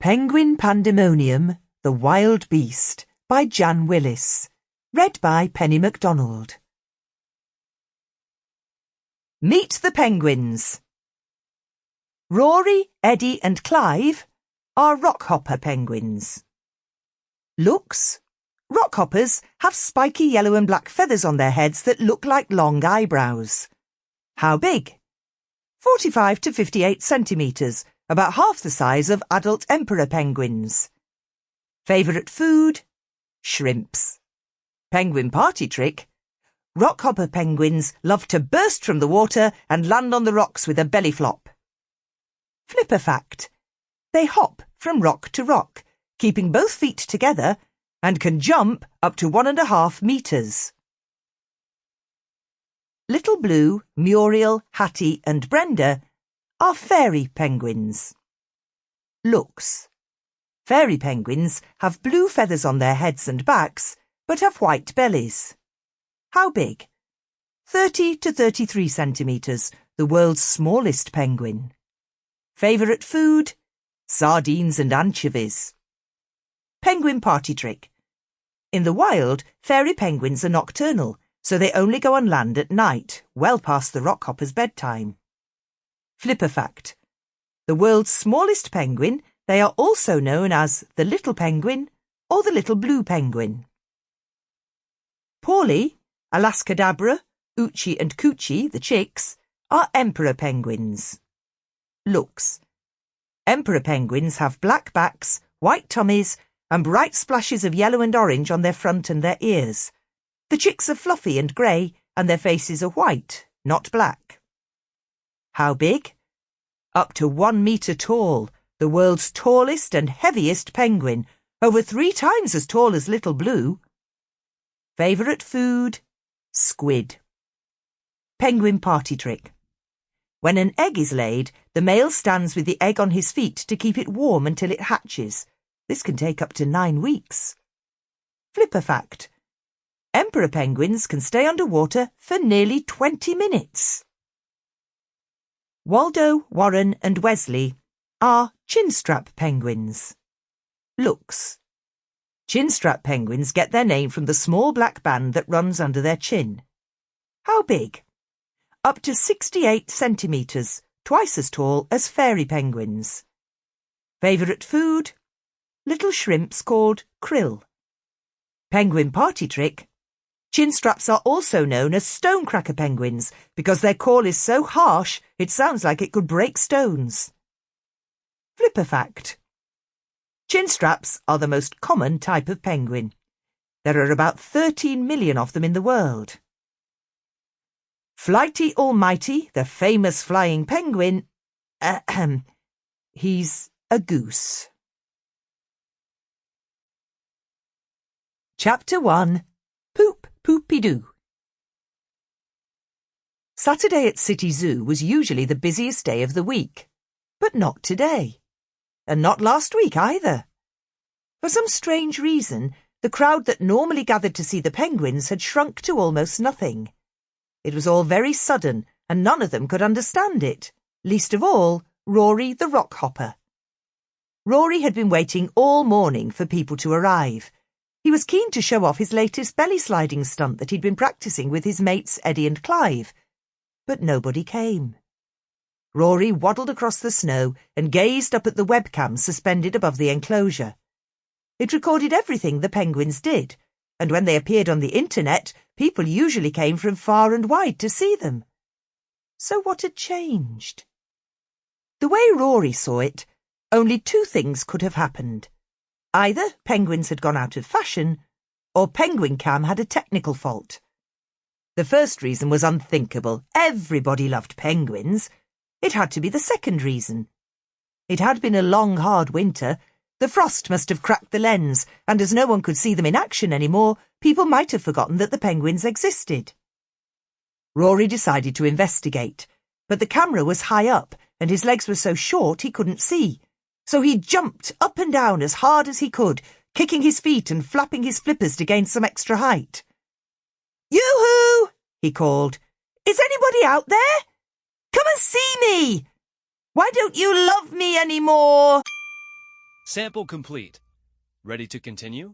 Penguin Pandemonium, The Wild Beast by Jeanne Willis. Read by Macdonald. Meet the penguins. Rory, Eddie and Clive are rockhopper penguins. Looks. Rockhoppers have spiky yellow and black feathers on their heads that look like long eyebrows. How big? 45 to 58 centimetres, about half the size of adult emperor penguins. Favourite food? Shrimps. Penguin party trick? Rockhopper penguins love to burst from the water and land on the rocks with a belly flop. Flipper fact. They hop from rock to rock, keeping both feet together, and can jump up to 1.5 metres. Little Blue, Muriel, Hattie and Brenda are fairy penguins. Looks. Fairy penguins have blue feathers on their heads and backs, but have white bellies. How big? 30 to 33 centimetres, the world's smallest penguin. Favourite food? Sardines and anchovies. Penguin party trick. In the wild, fairy penguins are nocturnal, so they only go on land at night, well past the rockhopper's bedtime. Flipper fact. The world's smallest penguin, they are also known as the little penguin or the little blue penguin. Paulie, Alaskadabra, Uchi and Coochie, the chicks, are emperor penguins. Looks. Emperor penguins have black backs, white tummies, and bright splashes of yellow and orange on their front and their ears. The chicks are fluffy and grey, and their faces are white, not black. How big? Up to 1 metre tall, the world's tallest and heaviest penguin, over 3 times as tall as Little Blue. Favourite food? Squid. Penguin party trick. When an egg is laid, the male stands with the egg on his feet to keep it warm until it hatches. This can take up to 9 weeks. Flipper fact. Emperor penguins can stay underwater for nearly 20 minutes. Waldo, Warren and Wesley are chinstrap penguins. Looks. Chinstrap penguins get their name from the small black band that runs under their chin. How big? Up to 68 centimetres, twice as tall as fairy penguins. Favourite food? Little shrimps called krill. Penguin party trick. Chinstraps are also known as stonecracker penguins because their call is so harsh it sounds like it could break stones. Flipper fact. Chinstraps are the most common type of penguin. There are about 13 million of them in the world. Flighty Almighty, the famous flying penguin, he's a goose. Chapter 1. Poop Poopy-Doo. Saturday at City Zoo was usually the busiest day of the week, but not today. And not last week either. For some strange reason, the crowd that normally gathered to see the penguins had shrunk to almost nothing. It was all very sudden, and none of them could understand it, least of all Rory the rockhopper. Rory had been waiting all morning for people to arrive. He was keen to show off his latest belly-sliding stunt that he'd been practising with his mates Eddie and Clive. But nobody came. Rory waddled across the snow and gazed up at the webcam suspended above the enclosure. It recorded everything the penguins did, and when they appeared on the internet, people usually came from far and wide to see them. So what had changed? The way Rory saw it, only 2 things could have happened. Either penguins had gone out of fashion, or Penguin Cam had a technical fault. The first reason was unthinkable. Everybody loved penguins. It had to be the second reason. It had been a long, hard winter. The frost must have cracked the lens, and as no one could see them in action anymore, people might have forgotten that the penguins existed. Rory decided to investigate, but the camera was high up, and his legs were so short he couldn't see. So he jumped up and down as hard as he could, kicking his feet and flapping his flippers to gain some extra height. "Yoo-hoo!" he called. "Is anybody out there? Come and see me! Why don't you love me any more?" Sample complete. Ready to continue?